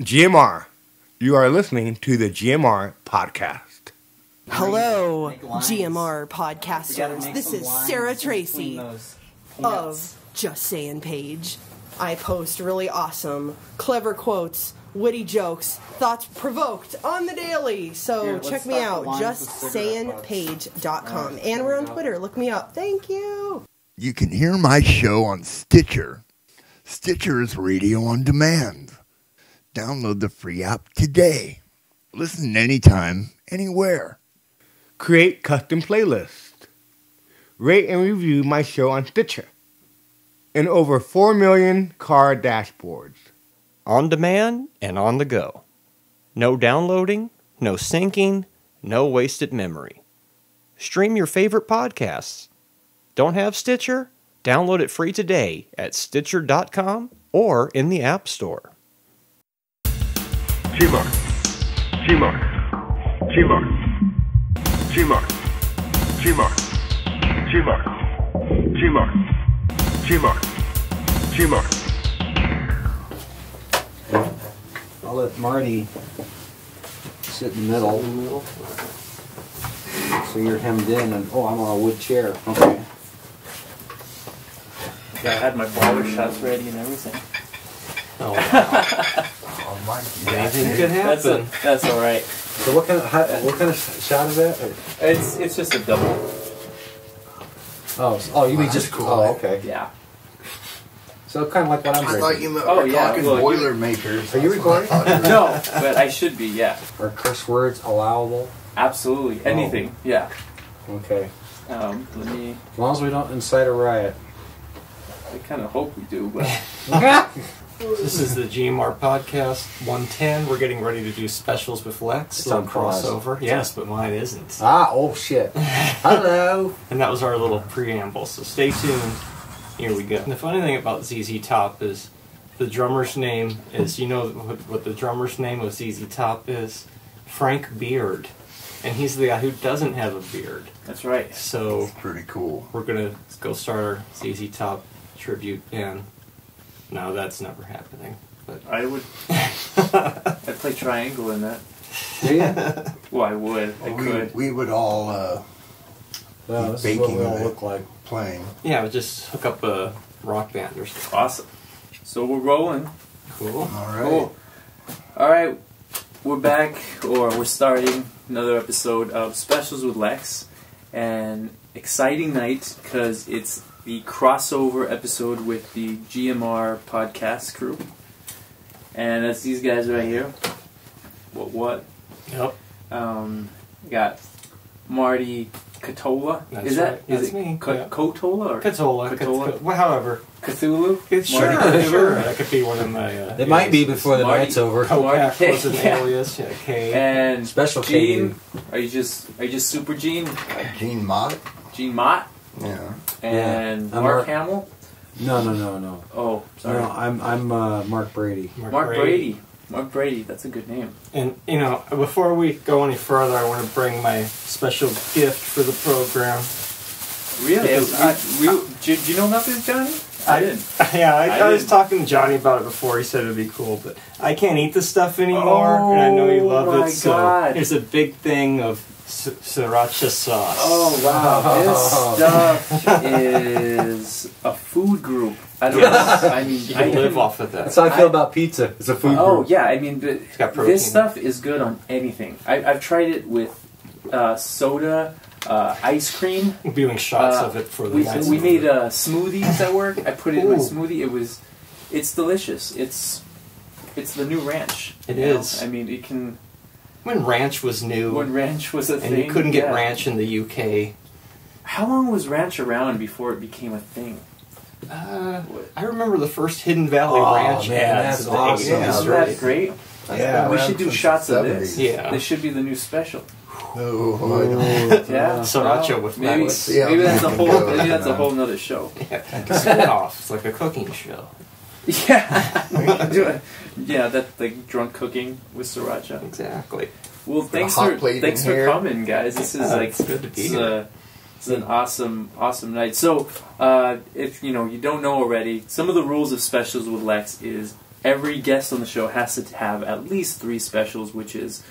GMR. You are listening to the GMR Podcast. Hello, GMR Podcasters. This is Sarah Tracy of Just Saying Page. I post really awesome, clever quotes, witty jokes, thoughts provoked on the daily. So check me out, justsayingpage.com. And we're on Twitter. Look me up. Thank you. You can hear my show on Stitcher. Stitcher is radio on demand. Download the free app today. Listen anytime, anywhere. Create custom playlists. Rate and review my show on Stitcher. And over 4 million car dashboards. On demand and on the go. No downloading, no syncing, no wasted memory. Stream your favorite podcasts. Don't have Stitcher? Download it free today at Stitcher.com or in the App Store. GMR, GMR, GMR, GMR, GMR, GMR, GMR, GMR, GMR. I'll let Marty sit in the middle. So you're hemmed in, and I'm on a wood chair. Okay. I had my barber shots ready and everything. Oh, wow. Anything could happen. That's all right. So what kind of shot is that? It's just a double. Oh, you mean just cool? Oh, okay. Yeah. So kind of like what I'm drinking. I thought you meant talking Boilermakers. Are you recording? No, but I should be. Yeah. Are curse words allowable? Absolutely. Anything. Yeah. Okay. Let me. As long as we don't incite a riot. I kind of hope we do, but. This is the GMR Podcast 110. We're getting ready to do Specials with Lex. It's on crossover. Yes, but mine isn't. Oh shit. Hello. And that was our little preamble, so stay tuned. Here we go. And the funny thing about ZZ Top is the drummer's name is, you know what the drummer's name of ZZ Top is? Frank Beard. And he's the guy who doesn't have a beard. That's right. So That's pretty cool. we're going to go start our ZZ Top tribute band. No, that's never happening. But I would. I'd play triangle in that. Yeah. Well, I would. I could. We would all Well, this is what baking we all of it. look like. playing. yeah, just hook up a rock band or something. Awesome. So we're rolling. Cool. All right. Cool. All right. We're back, or we're starting another episode of Specials with Lex. An exciting night because it's the crossover episode with the GMR Podcast crew. And that's these guys right here. What? Yep. Got Marty Catola. That's Is that right. That's is it me. Cotola or Catola. Catola? However. Cthulhu? Sure. That could be one of my... It might be before the Marty- night's over. Kopak was an Yeah. alias. Yeah, K. And Special Gene. K. Are you just Super Gene? Gene Mott. Gene Mott Yeah. and I'm Mark Mark- Hamill. No. Oh, sorry. No, I'm Mark Brady. Mark Brady. Mark Brady. That's a good name. And, you know, before we go any further, I want to bring my special gift for the program. Really? Because Do you know about this, Johnny? I didn't. Yeah, I was didn't. talking to Johnny about it before. He said it would be cool, but I can't eat this stuff anymore, and I know you love my it. So God. here's a big thing of sriracha sauce. Oh, wow. This stuff is a food group. I don't know. I mean, You can live off of that. That's how I feel about pizza. It's a food Oh, group. yeah. I mean, got protein. this stuff is good on anything. I've tried it with soda, ice cream. We're doing shots of it for the night. We made smoothies at work. I put it in my smoothie. It's delicious. It's the new ranch. It you know? is. I mean, it can. When ranch was new, When ranch was a thing, and you couldn't get yeah. ranch in the UK. How long was ranch around before it became a thing? I remember the first Hidden Valley Ranch man, ads that's in the awesome. 80s. Isn't that great? Yeah, We around should do since shots the of this. 70s. Yeah. This should be the new special. No, I don't. Yeah. Sriracha with maybe, Lex. Yeah, maybe that's a we whole. can go Maybe that's a now. whole nother show. Yeah, spin-off. It's like a cooking show. Yeah. Yeah, that's like drunk cooking with sriracha. Exactly. Well, a hot plate thanks in for here. coming, guys. This is like it's good to be it's, here. it's an awesome night. So, if you don't know already, some of the rules of Specials with Lex is every guest on the show has to have at least 3 specials, which is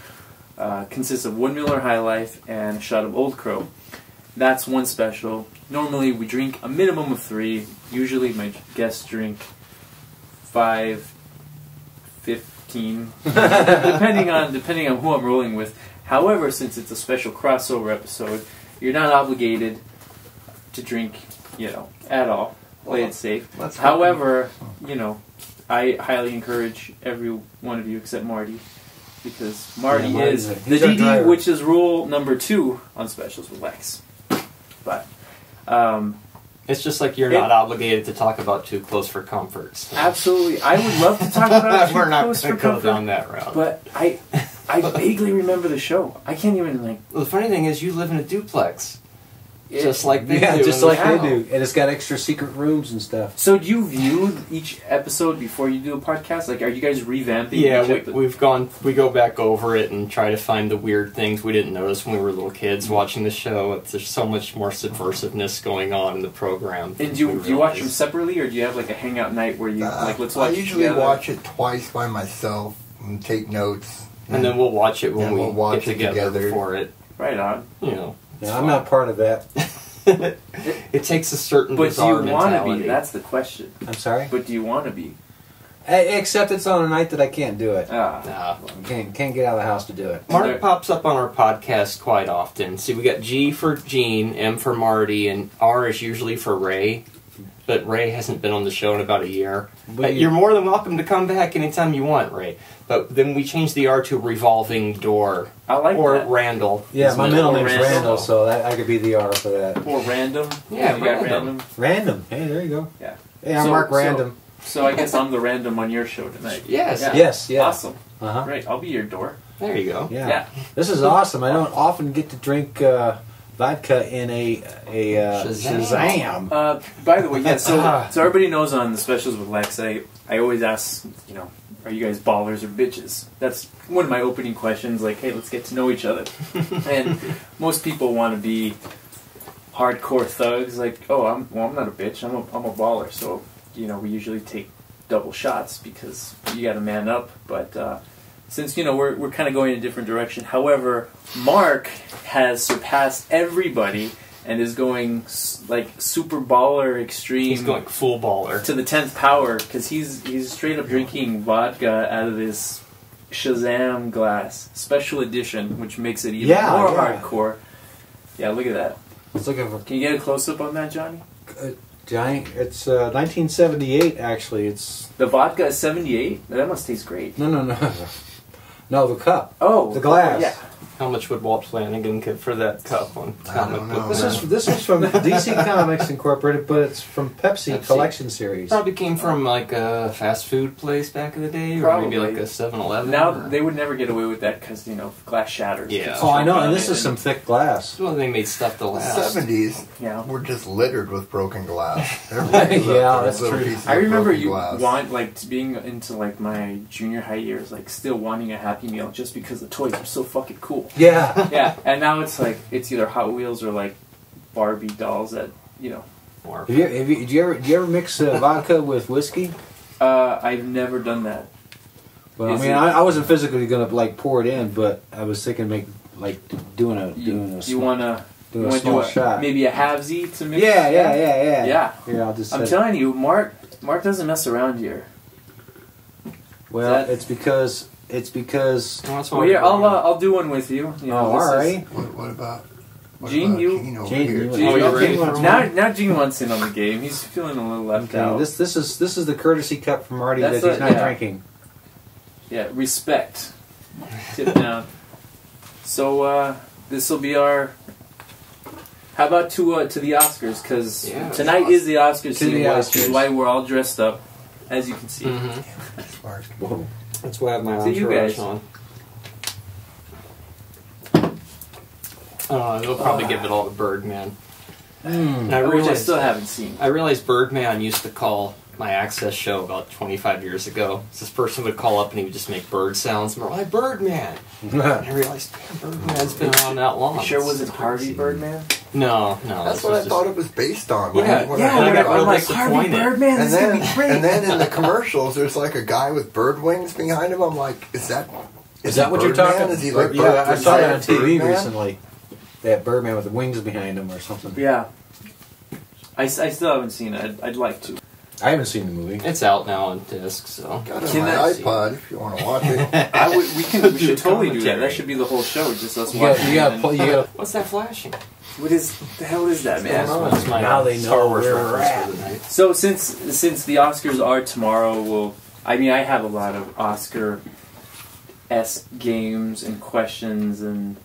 consists of 1 Miller High Life and a shot of Old Crow. That's one special. Normally we drink a minimum of 3. Usually my guests drink 5, 15, depending on who I'm rolling with. However, since it's a special crossover episode, you're not obligated to drink, at all. Play it safe. However, I highly encourage every one of you except Marty, because Marty is the DD, which is rule number 2 on Specials with Lex. But it's just like you're not obligated to talk about Too Close for Comfort. So. Absolutely, I would love to talk about We're not Close going for to go Comfort, down that route. but I vaguely remember the show. I can't even Well, the funny thing is, you live in a duplex. Just like they do. Yeah, just like they Wow. do. And it's got extra secret rooms and stuff. So do you view each episode before you do a podcast? Like, are you guys revamping? Yeah, each we go back over it and try to find the weird things we didn't notice when we were little kids watching the show. There's so much more subversiveness going on in the program. And do you watch them separately, or do you have like a hangout night where you let's watch? I usually together? watch it twice by myself and take notes. And then we'll watch it when we'll we watch get it together for it. Right on. Yeah, I'm not part of that. It takes a certain But do bizarre you want to mentality. be? That's the question. I'm sorry? But do you want to be? Except it's on a night that I can't do it. Nah. Can't get out of the house to do it. Mark pops up on our podcast quite often. See, we got G for Gene, M for Marty, and R is usually for Ray. But Ray hasn't been on the show in about a year. You're more than welcome to come back anytime you want, Ray. But then we changed the R to revolving door. I like or that. Randall. Yeah, my middle name's Randall. Randall, so I could be the R for that. Or random. Yeah, You got random. Random. Hey, there you go. Yeah. Hey, I'm Mark Random. So I guess I'm the random on your show tonight. Yes. Yeah. Yes, yeah. Awesome. Uh-huh. Great. I'll be your door. There you go. Yeah. This is awesome. I don't often get to drink vodka in a Shazam. By the way, yeah. So everybody knows on the Specials with Lex, I always ask, are you guys ballers or bitches? That's one of my opening questions. Like, hey, let's get to know each other. And most people want to be hardcore thugs. Like, oh, I'm not a bitch. I'm a baller. So we usually take double shots because you got to man up. But since we're kind of going in a different direction. However, Mark has surpassed everybody and is going like super baller extreme. He's going full baller to the 10th power because he's straight up drinking vodka out of this Shazam glass, special edition, which makes it even more hardcore. Yeah, look at that. Let's look at. Can you get a close up on that, Johnny? Johnny, it's 1978. Actually, it's the vodka is 78. That must taste great. No, the cup. Oh, the glass. Yeah. How much would Walt Flanagan give for that cup on comic book? This is from DC Comics Incorporated, but it's from Pepsi Collection Series. Probably came from like a fast food place back in the day, or maybe like a 7-Eleven. Now they would never get away with that because glass shatters. Yeah. Oh, I know, and this is some thick glass. Well, they made stuff to last. The 70s were just littered with broken glass. Yeah, that's true. I remember being into like my junior high years, like still wanting a Happy Meal just because the toys were so fucking cool. Yeah. Yeah, and now it's like it's either Hot Wheels or like Barbie dolls that Did you ever mix vodka with whiskey? I've never done that. Well, I wasn't physically gonna like pour it in, but I was thinking doing a You wanna small shot. Maybe a halvesy to mix. Yeah. Here, I'm telling you, Mark doesn't mess around here. Well, it's because. Well, here I'll do one with you. All right. What about Gene? Now Gene wants in on the game. He's feeling a little left out. This is the courtesy cup from Marty that he's not drinking. Yeah, respect. Tip down. So this will be our. How about to the Oscars? Because tonight is the Oscars season, which is why we're all dressed up, as you can see. Whoa. That's why I have my entourage on. They'll probably give it all to Birdman. Which I still haven't seen. I realized Birdman used to call my Access show about 25 years ago. This person would call up and he would just make bird sounds. And we're like, Birdman! And I realized, damn, Birdman's been around that long. You sure wasn't Harvey Birdman? No. That's what I thought it was based on. Yeah, when I got real like, disappointed. Harvey Birdman is going to be great. And then in the commercials, there's like a guy with bird wings behind him. I'm like, is that what you're talking? Is he like Yeah, I saw that on TV Birdman? recently. That Birdman with the wings behind him or something. Yeah. I still haven't seen it. I'd like to. I haven't seen the movie. It's out now on disc, so. Got it Can on my I iPod if you want to watch it. We should totally do that. commentary. That should be the whole show, just us You watching. gotta What's that flashing? What the hell is that, man? That's my Now they know Star Wars where we're reference at. for the night. So since the Oscars are tomorrow, I have a lot of Oscar-esque games and questions and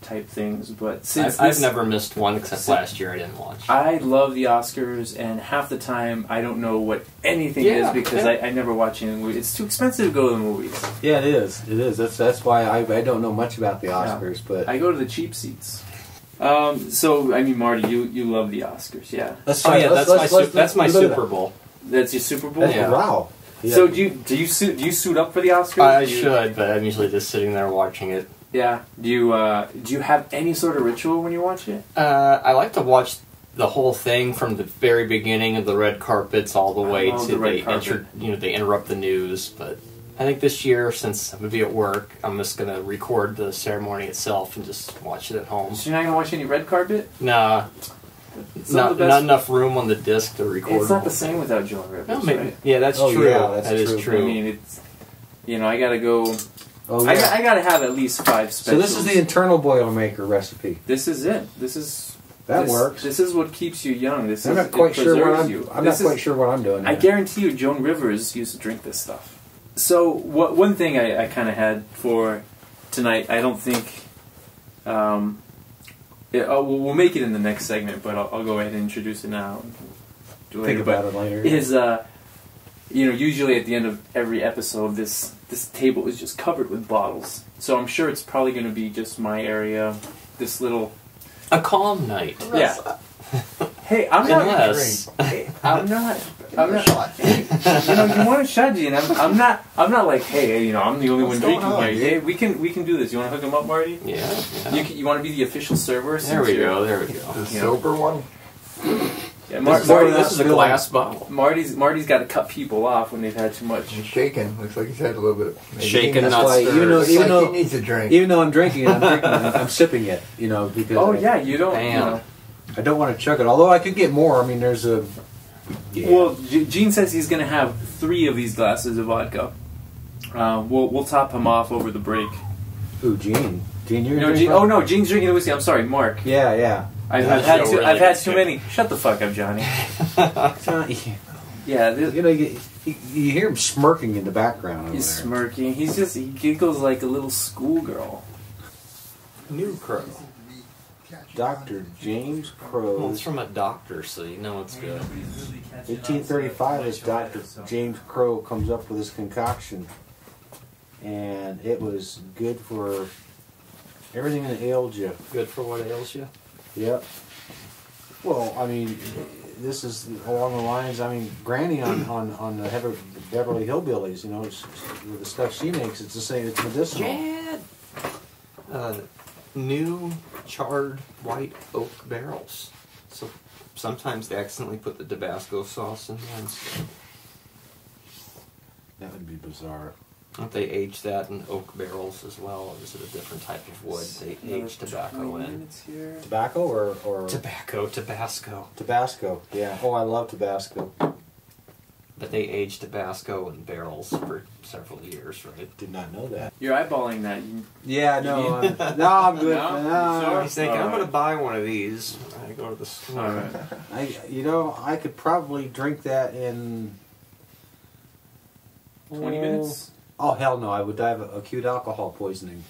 type things, but since I've never missed one except last year I didn't watch. I love the Oscars, and half the time I don't know what anything is because I never watch any movies. It's too expensive to go to the movies. Yeah, it is. It is. That's why I don't know much about the Oscars, but I go to the cheap seats. So Marty, you love the Oscars, yeah? let's Oh try. yeah, that's my look at Super Bowl. That's your Super Bowl. that. Yeah. Wow. Yeah. So do you suit up for the Oscars? I should, but I'm usually just sitting there watching it. Yeah. Do you have any sort of ritual when you watch it? I like to watch the whole thing from the very beginning of the red carpets all the way love to the red carpet. they interrupt the news. But I think this year, since I'm gonna be at work, I'm just gonna record the ceremony itself and just watch it at home. So you're not gonna watch any red carpet? Nah, not enough room on the disc to record. It's not the same without Joan Rivers, No, maybe. right? Yeah, that's Oh, true. yeah, that's That is true. true. I mean, it's I gotta go. Oh, yeah. I gotta have at least 5 So specials. this is the internal Boilermaker recipe. This is it. This Works. This is what keeps you young. I'm not quite sure what I'm. you. I'm not quite sure what I'm doing. I here. guarantee you, Joan Rivers used to drink this stuff. So one thing I kind of had for tonight, I don't think. We'll make it in the next segment, but I'll go ahead and introduce it now. Think about it later. Is usually at the end of every episode, this table is just covered with bottles. So I'm sure it's probably going to be just my area. This little. A calm night. Yeah. Hey, I'm not. Unless I'm not. You want a shot, Gene? I'm not like, hey, I'm the only one drinking here. Hey, we can do this. You want to hook him up, Marty? yeah. You want to be the official server? There we go. There we go. The sober one? Yeah, This is a glass bottle. Marty's got to cut people off when they've had too much. He's shaking. Looks like he's had a little bit of... Shaken, That's not why, stirred. even Looks like though he needs a drink. even though I'm drinking it, I'm sipping it. Because Oh yeah, you don't. Damn. I don't want to chug it. Although I could get more. I mean, there's a. Yeah. Well, Gene says he's going to have 3 of these glasses of vodka. We'll top him off over the break. Ooh, Gene, you're No, Gene, oh no, Gene's drinking the whiskey. I'm sorry, Mark. Yeah. I've This had show too, really I've had gets too you. many. Shut the fuck up, Johnny. Yeah, You hear him smirking in the background. Over he's there. smirking. He giggles like a little schoolgirl. New Crow. Dr. James Well, Crow. it's from a doctor, so you know it's good. 1835 is Dr. James Crow comes up with this concoction. And it was good for everything that ailed you. Good for what ails you. Yep. Well, I mean, this is along the lines. I mean, Granny on the Beverly Hillbillies. With the stuff she makes, it's the same. It's medicinal. New charred white oak barrels. So sometimes they accidentally put the Tabasco sauce in there instead. That would be bizarre. Don't they age that in oak barrels as well, or is it a different type of wood they age tobacco in? Tobacco or Tabasco. Tabasco. Yeah. Oh, I love Tabasco. But they age Tabasco in barrels for several years, right? Did not know that. You're eyeballing that. Yeah. No. I'm good. No? No. He's thinking, I'm going to buy one of these when I go to the store. All right. I could probably drink that in 20 minutes? Oh hell no! I would die of acute alcohol poisoning.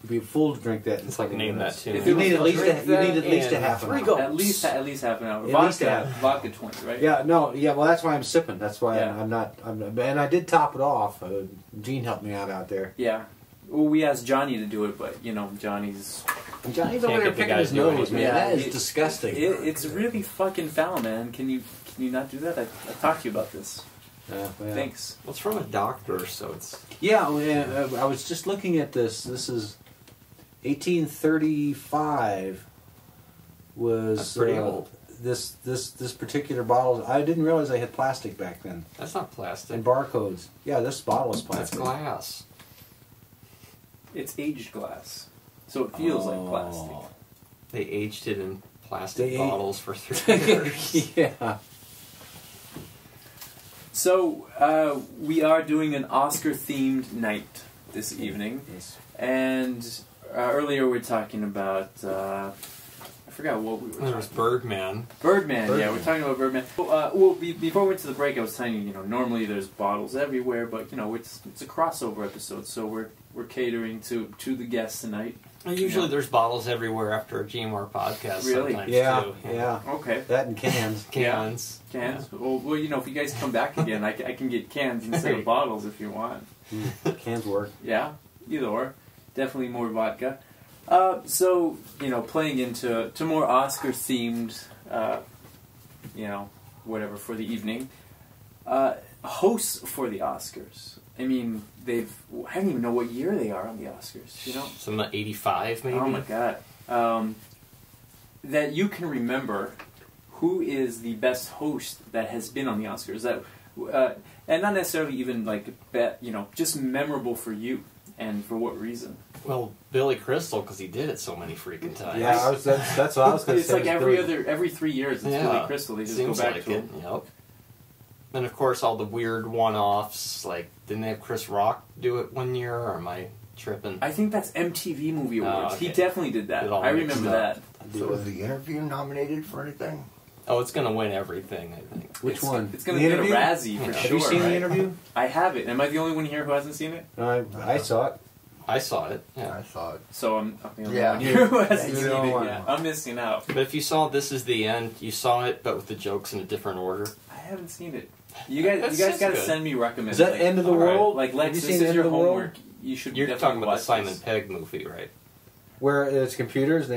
You'd be a fool to drink that in It's like 20 name minutes. that tune. You need at least Drink a half an hour. At least half an hour. At least Vodka, half. vodka 20, right? Yeah, no, yeah. Well, that's why I'm sipping. That's why Yeah. I'm not. And I did top it off. Gene helped me out there. Yeah. Well, we asked Johnny to do it, but Johnny's. Johnny's Can't over there get the picking guy his to do nose, man. anything. That is Yeah, disgusting. It's really fucking foul, man. Can you Can you not do that? I talked to you about this. Yeah. Thanks. Well, it's from a doctor, so it's... Yeah, I was just looking at this. This is 1835 was... That's pretty old. This particular bottle, I didn't realize they had plastic back then. That's not plastic. And barcodes. Yeah, this bottle is That's plastic. glass. It's aged glass, so it feels like plastic. They aged it in plastic They bottles for 3 years. Yeah. So, we are doing an Oscar-themed night this evening. Yes. And earlier we were talking about... I forgot what we were There was talking about. Birdman. Birdman, yeah, we're talking about Birdman. Well, before we went to the break, I was telling you, normally there's bottles everywhere, but, it's a crossover episode, so we're catering to the guests tonight. Usually there's bottles everywhere after a GMR podcast. Really? Sometimes Yeah, too. yeah. Okay. That and cans. Cans. Cans? Well, if you guys come back again, I can get cans instead of bottles if you want. Cans work. Yeah, either or. Definitely more vodka. So, playing into more Oscar-themed, whatever, for the evening. Hosts for the Oscars. I mean, I don't even know what year they are on the Oscars, Some 85, maybe? Oh my god. That you can remember who is the best host that has been on the Oscars. That, and not necessarily even just memorable for you, and for what reason. Well, Billy Crystal, because he did it so many freaking times. Yeah, that's what I was going to It's say. like every 3 years, it's Billy Crystal. They just Seems go back like to it. him. Yep. And of course, all the weird one-offs. Like, didn't they have Chris Rock do it one year? Or am I tripping? I think that's MTV Movie Awards. okay. He definitely did that. It all I mixed remember up. that. So was the interview nominated for anything? Oh, it's gonna win everything, I think. Which one? It's going The to get a interview? Razzie for Yeah. sure. Have you seen right? the interview? I have it. Am I the only one here who hasn't seen it? I saw it. I saw it. Yeah. I saw it. So I'm the only Yeah. one here who hasn't You're seen the only it one. yet. I'm missing out. But if you saw This Is the End, you saw it, but with the jokes in a different order. I haven't seen it. You guys That's got to good. send me recommendations. Is that End of the World? Like, Have Lex, you this seen is End your of the World? homework. You should You're definitely talking about watch the Simon this. Pegg movie, right? Where it's computers,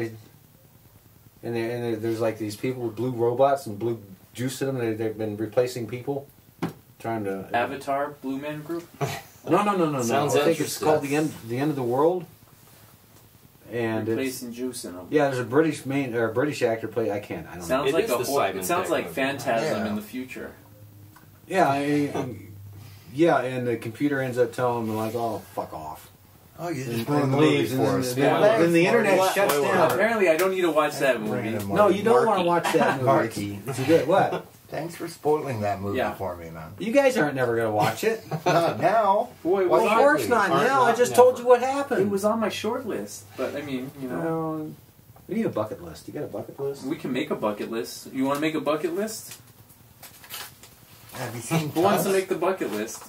there's like these people with blue robots and blue juice in them. They've been replacing people, trying to Avatar, Blue Man Group? No. Sounds I think it's interesting. called the end of the world. And it's, Replacing juice in them. yeah, there's a British actor play. I don't know. Sounds It like is a the horror. Simon It sounds Pegg like movie. Phantasm Yeah. in the future. Yeah, and the computer ends up telling them like, "Oh, fuck off," Oh, you just and ruined the movie leaves, and for then, us. then the internet What? shuts Wait, down. Apparently, I don't need to watch that movie. No, you don't want to watch that movie. Marky. It's good. What? Thanks for spoiling that movie Yeah. for me, man. You guys aren't never going to watch it. Not now. Boy, Why Of should course we? not Aren't now. I not just never. told you what happened. It was on my short list, but I mean, Well, we need a bucket list. You got a bucket list? we can make a bucket list. You want to make a bucket list? Have you seen Who wants to Tusk? make the bucket list?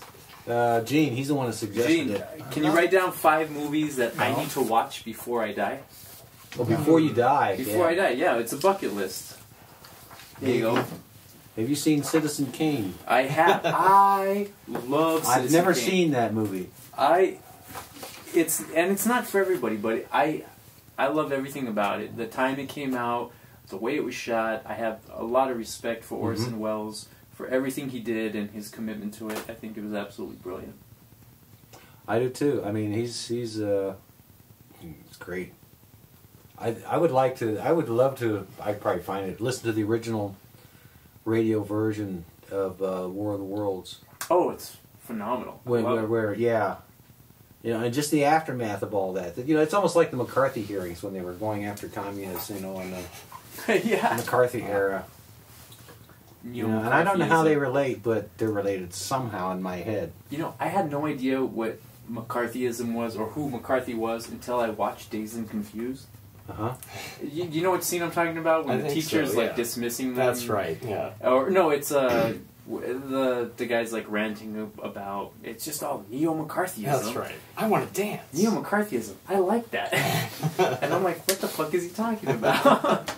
Gene, he's the one that suggested Gene, it. can you write down 5 movies that I need to watch before I die? Well, before you die. Before I die, yeah, it's a bucket list. There you go. Have you seen Citizen Kane? I have. I love. I've Citizen never Kane. seen that movie. It's not for everybody, but I love everything about it. The time it came out, the way it was shot. I have a lot of respect for Orson Welles for everything he did and his commitment to it. I think it was absolutely brilliant. I do too. I mean, he's great. I would love to. I'd probably find it. Listen to the original radio version of War of the Worlds. Oh, it's phenomenal. I love it. Where and just the aftermath of all that. It's almost like the McCarthy hearings when they were going after communists. In the Yeah. McCarthy era. And I don't know how they relate, but they're related somehow in my head. I had no idea what McCarthyism was or who McCarthy was until I watched Dazed and Confused. Uh-huh. You know what scene I'm talking about? When I the think teacher's so, yeah. dismissing them. That's right, yeah. Or no, it's the guy's ranting about it's just all neo-McCarthyism. That's right. I want to dance. Neo-McCarthyism. I like that. And I'm like, what the fuck is he talking about?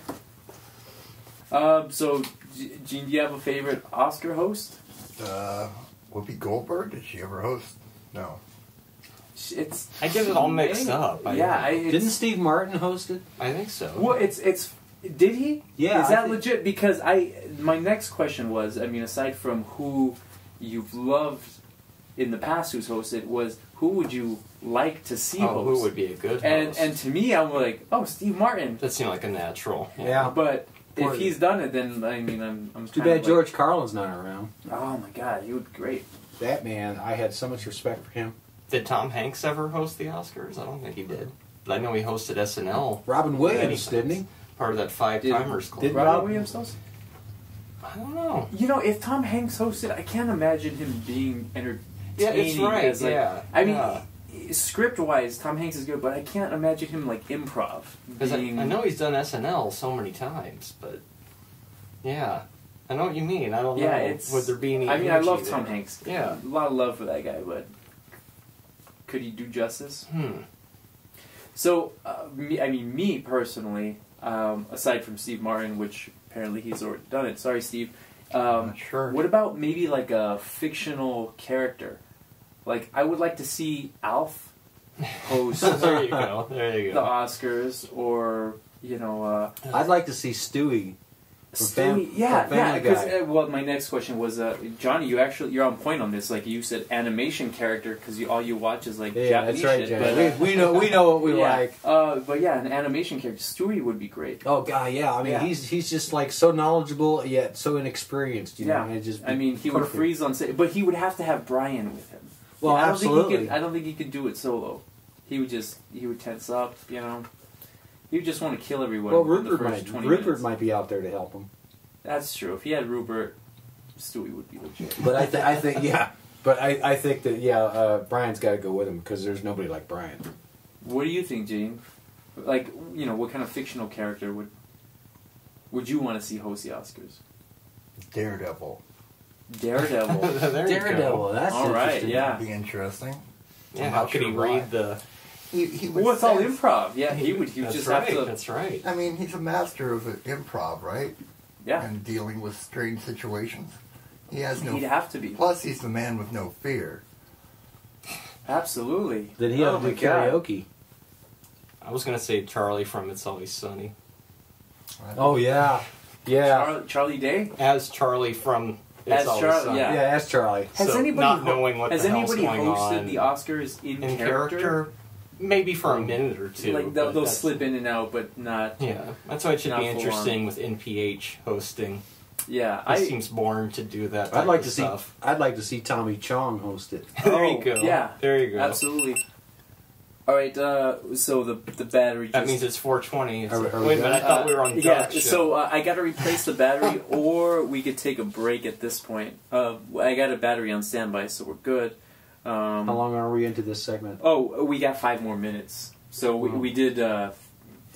So, Gene, do you have a favorite Oscar host? Whoopi Goldberg? Did she ever host? No. I get it all mixed up. Didn't Steve Martin host it? I think so. Well, it's. Did he? Yeah, Is I that think- legit? Because my next question was, I mean, aside from who you've loved in the past who's hosted, was who would you like to see host? Who would be a good host? And to me, I'm like, Steve Martin. That seemed like a natural. Yeah. But if he's done it, then, I mean, I'm too bad George Carlin's not around. Oh my God, he would be great. That man, I had so much respect for him. Did Tom Hanks ever host the Oscars? I don't think he did. But I know he hosted SNL. Robin Williams, didn't he? Part of that Five Timers Club. Did Robin Williams host? I don't know. You know, if Tom Hanks hosted, I can't imagine him being entertaining. Yeah, it's right. As, like, I mean, yeah. Script-wise, Tom Hanks is good, but I can't imagine him like improv. Because I know he's done SNL so many times, but yeah, I know what you mean. I don't know. Would there be any? I mean, I love Tom Hanks. Yeah, a lot of love for that guy, but could he do justice? So, me personally, aside from Steve Martin, which apparently he's already done it. Sorry, Steve. Sure. What about maybe like a fictional character? Like, I would like to see Alf host there you go. There you the go. Oscars, or I'd like to see Stewie. Stewie, because well, my next question was, Johnny, you're on point on this. Like you said, animation character, because all you watch is like Japanese that's right, shit. Johnny. But we know what we like. But yeah, an animation character, Stewie would be great. Oh God, yeah. I mean, he's just like so knowledgeable yet so inexperienced. You know, and it just he would freeze on set, but he would have to have Brian with him. Well, I don't absolutely. think I don't think he could do it solo. He would tense up. You know, he would just want to kill everyone. Well, in the first 20 minutes. Might be out there to help him. That's true. If he had Rupert, Stewie would be legit. But I think But I think that Brian's got to go with him because there's nobody like Brian. What do you think, Gene? Like, what kind of fictional character would you want to see host the Oscars? Daredevil. Daredevil. Daredevil. That's all right. That'd Yeah. be interesting. Yeah. How could he read the? He would. Well, it's all improv. Yeah, he would. He would just have to. That's right. I mean, he's a master of improv, right? Yeah. And dealing with strange situations. He has no. He'd have to be. Plus, he's the man with no fear. Absolutely. Did he have to do karaoke? I was gonna say Charlie from It's Always Sunny. Oh yeah, yeah. Charlie Day as Charlie from It's Always Sunny. Yeah, as Charlie. Has anybody not knowing what the hell's going hosted on the Oscars in character? Maybe for a minute or two. Like they'll slip in and out, but not. Yeah, that's why it should be interesting with NPH hosting. Yeah, he seems born to do that. I'd like to stuff. I'd like to see Tommy Chong host it. There you go. Yeah, there you go. Absolutely. All right. So the battery. That means it's 4:20. Wait a minute. I thought we were on. Yeah. So I got to replace the battery, or we could take a break at this point. I got a battery on standby, so we're good. How long are we into this segment? Oh, we got 5 more minutes. So we did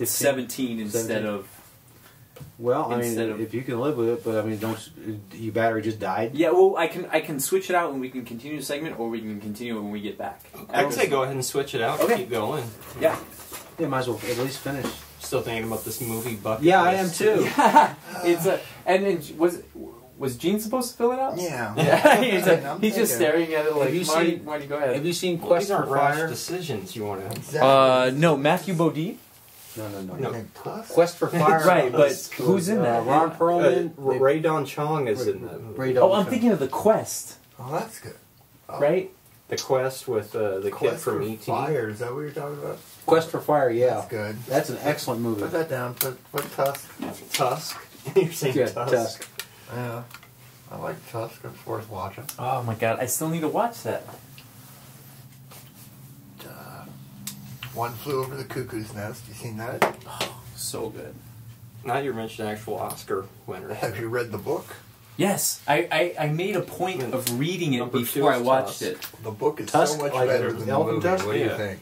17 instead of. Well, I mean, if you can live with it, but I mean, your battery just died? Yeah, well, I can switch it out and we can continue the segment, or we can continue when we get back. I'd say go ahead and switch it out. Okay. Keep going. Yeah. Yeah, might as well at least finish. Still thinking about this movie bucket. Yeah, I am too. Yeah, and then was Gene supposed to fill it out? Yeah. Yeah. He's just staring at it like, Marty, go ahead. Have you seen Quest for Fire? Decisions you want to. No, Matthew Modine. No. Quest for Fire. Right, but who's in that? Ron Perlman. Ray Don Chong is in that movie. I'm thinking of The Quest. Oh, that's good. Oh. Right? The Quest with the kid from E.T. Fire, is that what you're talking about? Quest for Fire, yeah. That's good. That's an excellent movie. Put that down. Put Tusk. Tusk? You're saying Tusk. Yeah. I like Tusk. It's worth watching. Oh my god, I still need to watch that. One Flew Over the Cuckoo's Nest. You seen that? Oh, so good. Now you're mentioning actual Oscar winner. Have you read the book? Yes, I made a point of reading it before I watched it. The book is Tusk, so much like better than the Elephant movie. Tusk? What do you think?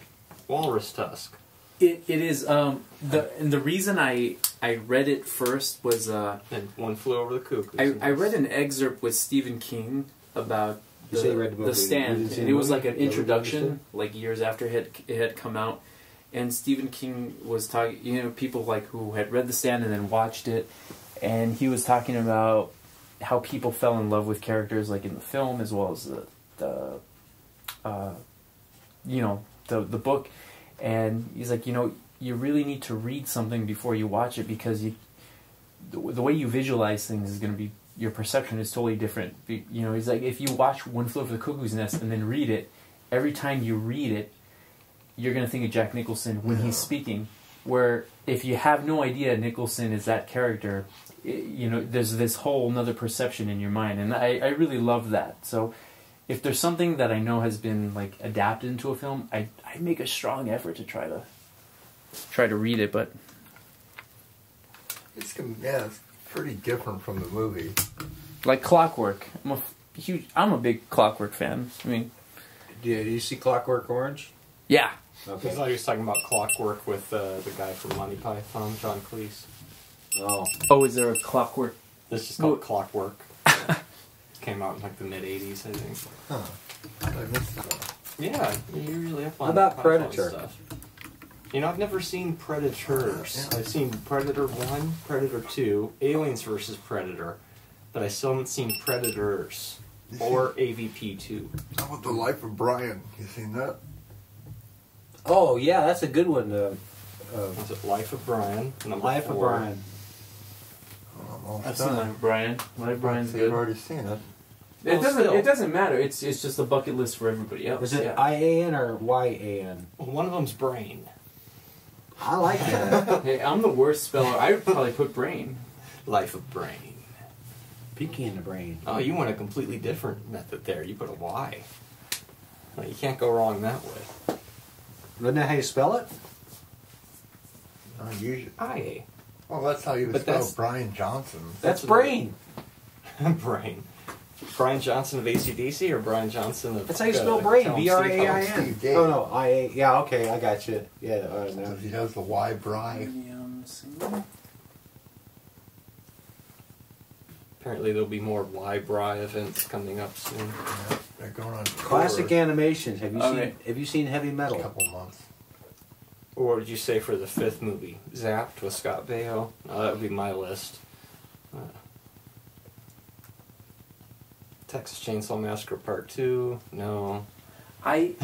Walrus Tusk. It is the reason I read it first was and One Flew Over the Cuckoo's I read an excerpt with Stephen King about the Stand, and it was like an introduction, like years after it had come out. And Stephen King was talking, people like who had read The Stand and then watched it, and he was talking about how people fell in love with characters like in the film as well as the book. And he's like, you really need to read something before you watch it, because the way you visualize things is going to be, your perception is totally different. You know, it's like if you watch One Flew Over the Cuckoo's Nest and then read it, every time you read it, you're going to think of Jack Nicholson when he's speaking. Where if you have no idea Nicholson is that character, you know, there's this whole another perception in your mind, and I really love that. So if there's something that I know has been like adapted into a film, I make a strong effort to try to read it, but It's pretty different from the movie. like Clockwork, I'm a big Clockwork fan. I mean, Do you see Clockwork Orange? yeah. I Okay. thought he was talking about Clockwork with the guy from Monty Python, John Cleese. Oh, is there a Clockwork? This is just called Clockwork. Came out in like the mid-'80s, I think. I missed that one. Yeah, you're really up on How about Python Predator? stuff. You know, I've never seen Predators. I've seen Predator 1, Predator 2, Aliens vs. Predator, but I still haven't seen Predators or AVP 2. How about The Life of Brian? You seen that? Oh yeah, that's a good one. Was it Life of Brian? Number Life of 4. Brian. I've seen Life of Brian. Life of Brian's So you've good. already seen it. It Well, still. doesn't matter. It's just a bucket list for everybody else. Is it yeah. IAN or YAN? Well, one of them's Brain. I like that. Hey, I'm the worst speller. I would probably put brain. Life of Brain. Pinky in the brain. Oh, you went a completely different method there. You put a Y. Well, you can't go wrong that way. Isn't that how you spell it? Unusual. IA. Well, that's how you would But spell that's- Brian Johnson. That's what brain. Brain. Brian Johnson of AC/DC or Brian Johnson of... That's how you spell brain. Tell 'em BRAIN. Steve Dave. Oh no, IA. Yeah, okay, I got you. Yeah, no. Because he does the Y Bry. Apparently there'll be more Y-Bri events coming up soon. Yeah, they're going on Classic tour animations. Have you Okay. seen? Have you seen Heavy in a Metal? couple months. Or what would you say for the 5th movie? Zapped with Scott Baio? That would be my list. Texas Chainsaw Massacre Part 2? No. I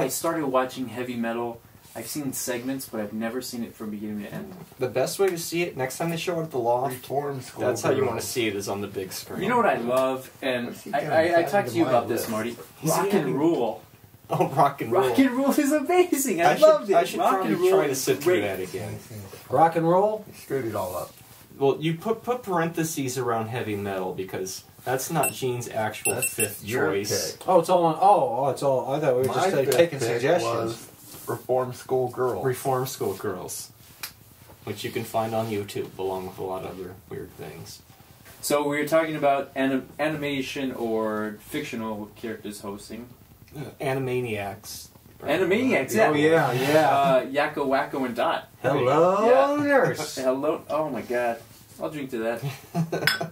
started watching Heavy Metal. I've seen segments, but I've never seen it from beginning to end. The best way to see it, next time they show it at the Loft, Reform School. that's how you want to Girls. see it, is on the big screen. You know what I love, and What's he I getting talked to you my about this, list? Marty. He's Rock and getting- Roll. Oh, Rock and Roll. Rock and Roll is amazing. I loved it. I should Rock probably and Roll try to is sit through great. that again. Rock and roll. He screwed it all up. Well, you put parentheses around Heavy Metal because that's not Gene's actual That's 5th your choice. pick. Oh, it's all on. Oh, it's all. I thought we were My just fifth taking pick suggestions. was Reform School Girls. Reform School Girls, which you can find on YouTube along with a lot of other weird things. So we were talking about animation or fictional characters hosting. Animaniacs. Animaniacs, yeah. Oh yeah, yeah. Yakko, Wacko, and Dot. Hello, Yeah. nurse. Hello. Oh my God. I'll drink to that.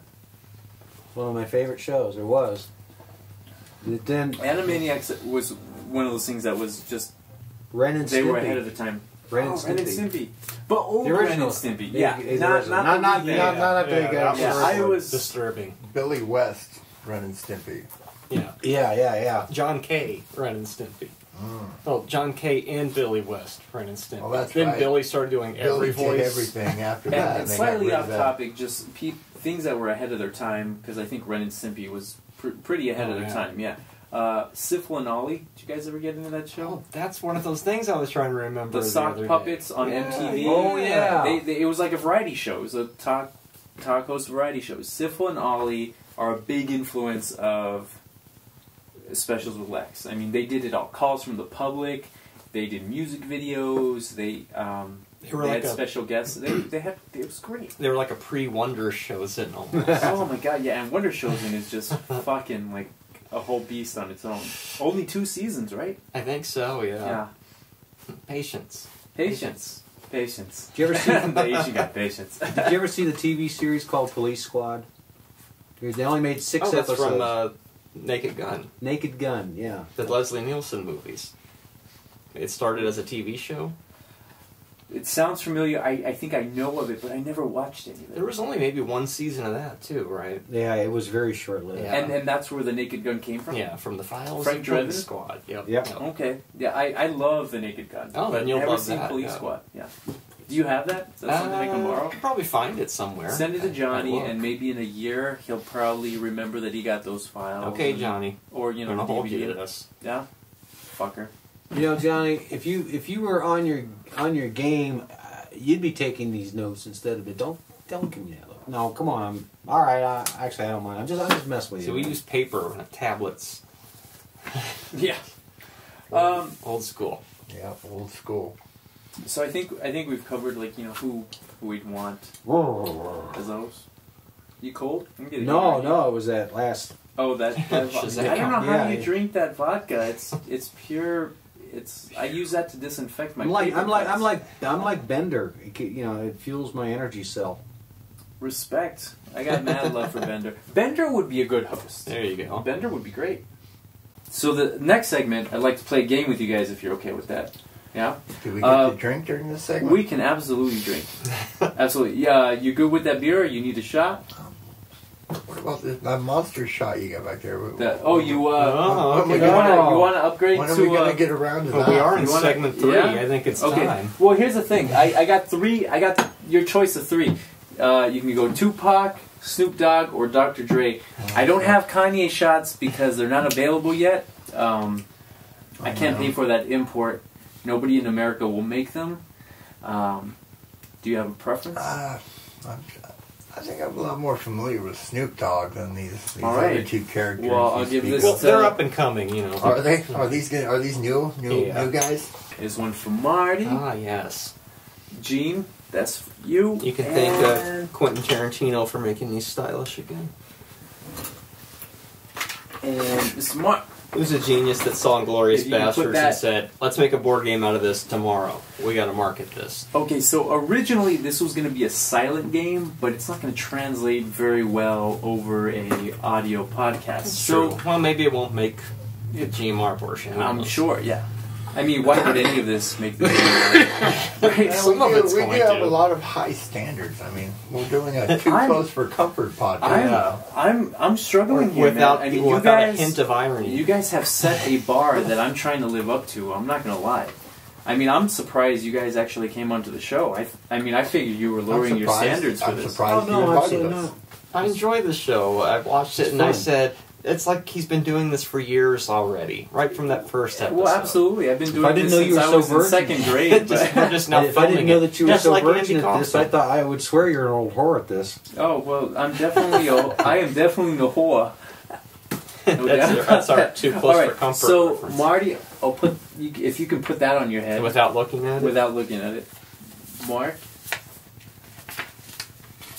One of my favorite shows, or was. Then Animaniacs was one of those things that was just, Ren and Stimpy. they were ahead of the time. Ren and Oh, Ren and Stimpy. Stimpy. But old The Ren original. and Stimpy. Yeah, Yeah. the Not original. the Not remake. after they got Yeah, I was... Disturbing. Billy West, Ren and Stimpy. Yeah. Yeah. John Kay, Ren and Stimpy. Oh, John Kay and Billy West, Ren and Stimpy. Oh, that's then right. Billy started doing Billy every did voice. everything after that. And they got slightly rid of off that. topic, just things that were ahead of their time, because I think Ren and Stimpy was pretty ahead of their time, yeah. Syphil and Ollie, did you guys ever get into that show? Oh, that's one of those things I was trying to remember. The sock other puppets day. on Yeah, MTV. Oh, yeah. It was like a variety show. It was a talk host variety show. Syphil and Ollie are a big influence of Specials with Lex. I mean, they did it all. Calls from the Public. They did music videos. They were like had special guests. They had, it was great. They were like a pre-Wonder Chosen almost. Oh my God, yeah. And Wonder Chosen is just fucking like a whole beast on its own. Only 2 seasons, right? I think so, yeah. Yeah. Patience. Patience. Did you ever see? The Asian got patience. Did you ever see the TV series called Police Squad? They only made 6 That's episodes. from Naked Gun, Naked Gun. Yeah. the Leslie Nielsen movies. It started as a TV show. It sounds familiar. I think I know of it, but I never watched any of it. There was only maybe 1 season of that too, right? Yeah, it was very short-lived. Yeah. And that's where the Naked Gun came from? Yeah, from the Files Frank of Police Drebin? Squad. Yep. Yep. Okay. Yeah, I love the Naked Gun. Oh, but then you'll never love seen that, Police yeah. Squad. Yeah. Do you have that? Is that something I can borrow? I'll probably find it somewhere. Send it to Johnny, I will. and maybe in a year he'll probably remember that he got those files. Okay, Johnny. Or you know, I'm gonna hold DVD. you to this. Yeah, fucker. You know, Johnny, if you were on your game, you'd be taking these notes instead of it. Don't give me that look. No, come on. All right. Actually, I don't mind. I'm just messing with you. So we use paper and tablets. Yeah. Old school. Yeah, old school. So I think we've covered like who we'd want as those. You cold? I'm getting No, it was that last. Oh, that I don't know how you Yeah. drink that vodka. It's pure. I use that to disinfect my. I'm like Bender. It fuels my energy cell. Respect. I got mad love for Bender. Bender would be a good host. There you go. Bender would be great. So the next segment, I'd like to play a game with you guys if you're okay with that. Yeah? Do we get to drink during this segment? We can absolutely drink. Absolutely. Yeah, you good with that beer or you need a shot? What about that monster shot you got back there? You okay. you want to upgrade When to... are we going to get around to that? We are in You wanna- segment 3. yeah? I think it's Okay. time. Well, here's the thing. I got 3. I got your choice of 3. You can go Tupac, Snoop Dogg, or Dr. Dre. I don't have Kanye shots because they're not available yet. I can't pay for that import. Nobody in America will make them. Do you have a preference? I think I'm a lot more familiar with Snoop Dogg than these All right. other two characters. Well, I'll give this. Well, they're up and coming, Are they? Are these new Yeah. new guys? Here's one for Marty. Ah, yes. Gene, that's for you. You can And- thank Quentin Tarantino for making these stylish again. And Mr. Mark. Who's a genius that saw Inglourious If you can put Bastards that- and said, let's make a board game out of this tomorrow. We got to market this. Okay, so originally this was going to be a silent game, but it's not going to translate very well over a audio podcast. So Well, maybe it won't make the GMR portion. I'm sure, yeah. I mean, why would any of this make the game? Right? Some of it's we going do have to. a lot of high standards. I mean, we're doing a too I'm- close for comfort podcast. I'm struggling here, Without, man. I mean, without you guys, a hint of irony. You guys have set a bar that I'm trying to live up to. I'm not going to lie. I mean, I'm surprised you guys actually came onto the show. I mean, I figured you were lowering your standards for I'm this. surprised you no, invited absolutely us. not. I enjoy the show. I watched it It's and I fun. said, it's like he's been doing this for years already, right from that first episode. Well, absolutely. I've been I doing didn't this know since you were I so was in virgin. second grade. Just, But we're just now If I didn't filming know it. that you were Just so like virgin Andy at this, Kaufman. I thought I would swear you're an old whore at this. oh well, I am definitely the whore. No doubt. That's our too close All right, for comfort so reference. Marty, I'll put if you can put that on your head Without looking at it? without looking at it, Mark.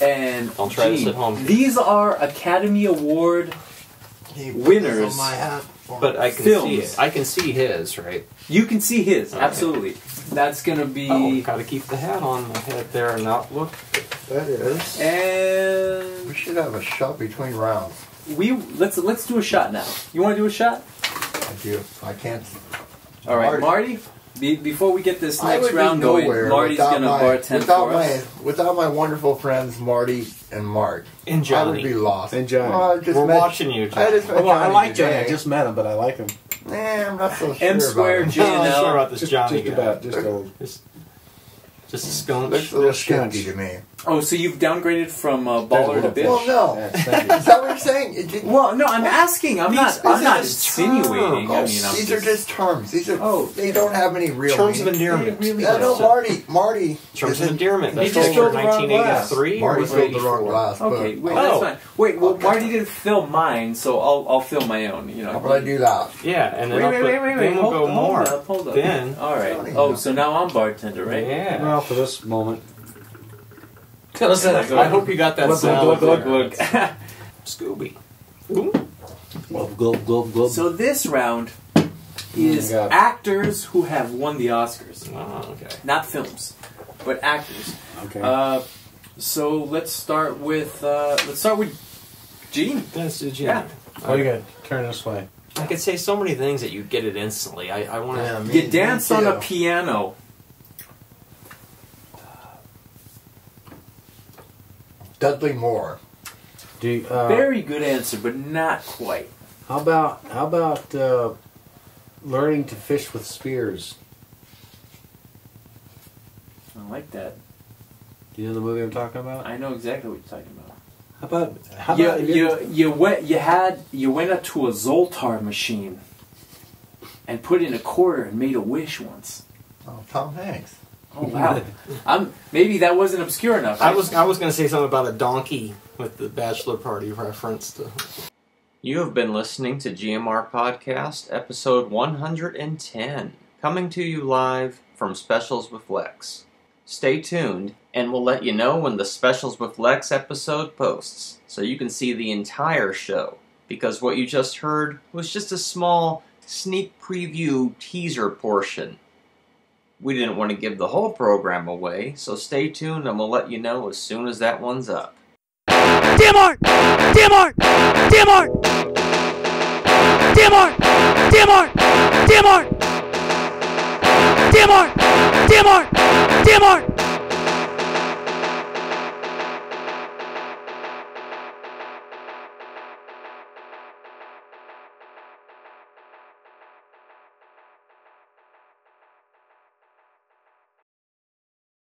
And I'll try this Gene, at home. These are Academy Award. Can you put Winners. this on my hat? But I can Films. see it. I can see his, right? You can see his, Okay. absolutely. That's gonna be Oh, gotta keep the hat on my head there and not look. That is. and We should have a shot between rounds. let's do a shot now. You want to do a shot? I do. I can't. All right, Marty. Marty. Before we get this I next would be round going, nowhere Marty's without gonna my- bartend without for us. without my wonderful friends Marty and Mark. And I would Johnny. be lost. And Johnny. Well, I just We're met- watching you, I Johnny. just met Well, I Johnny like Johnny. I today. just met him, but I like him. I'm not so sure M squared about J it. and I'm not sure L. about this Johnny just guy. about, just a Just a scunch. Looks a little Sketch. sketchy to me. Oh, so you've downgraded from baller to bitch? Well, no. Yes, thank you. Is that what you're saying? Well, no, I'm asking. I'm not these are insinuating. I mean, I'm These are just terms. These are. Oh. They don't have any real Terms of meaning. endearment. really I know Marty. Terms of isn't- endearment. He That's just over filled the wrong glass. 1983 or Marty was it filled the wrong 84? glass. Okay, but wait, Oh. that's fine. Wait, well, Okay. Marty didn't fill mine, so I'll fill my own. You know. how about I do that? Yeah, and then Wait, I'll wait, put, wait, wait, then we'll hold, go more. Hold up. Then, All right. Johnny, Oh, no. so now I'm bartender, right? yeah. Well, for this moment. I hope you got that Look, sound. look, look, Look. Scooby. Glub, glub, glub, glub. So this round is Oh my God. actors who have won the Oscars, Oh, okay. not films, but actors. Okay. So let's start with Gene. Let's do Gene. Yeah. Oh, you gotta turn this way. I could say so many things that you get it instantly. I want to. Yeah, me- You dance me on a too. piano. Dudley Moore. Do you, Very good answer, but not quite. how about learning to fish with spears? I like that. Do you know the movie I'm talking about? I know exactly what you're talking about. How about You went up to a Zoltar machine and put in a quarter and made a wish once. Oh, Tom Hanks. Oh wow! Maybe that wasn't obscure enough. I was going to say something about a donkey with the bachelor party reference. You have been listening to GMR Podcast, episode 110, coming to you live from Specials with Lex. Stay tuned, and we'll let you know when the Specials with Lex episode posts, so you can see the entire show, because what you just heard was just a small sneak preview teaser portion. We didn't want to give the whole program away, so stay tuned and we'll let you know as soon as that one's up. GMR! GMR! GMR! GMR! GMR! GMR! GMR! GMR! GMR!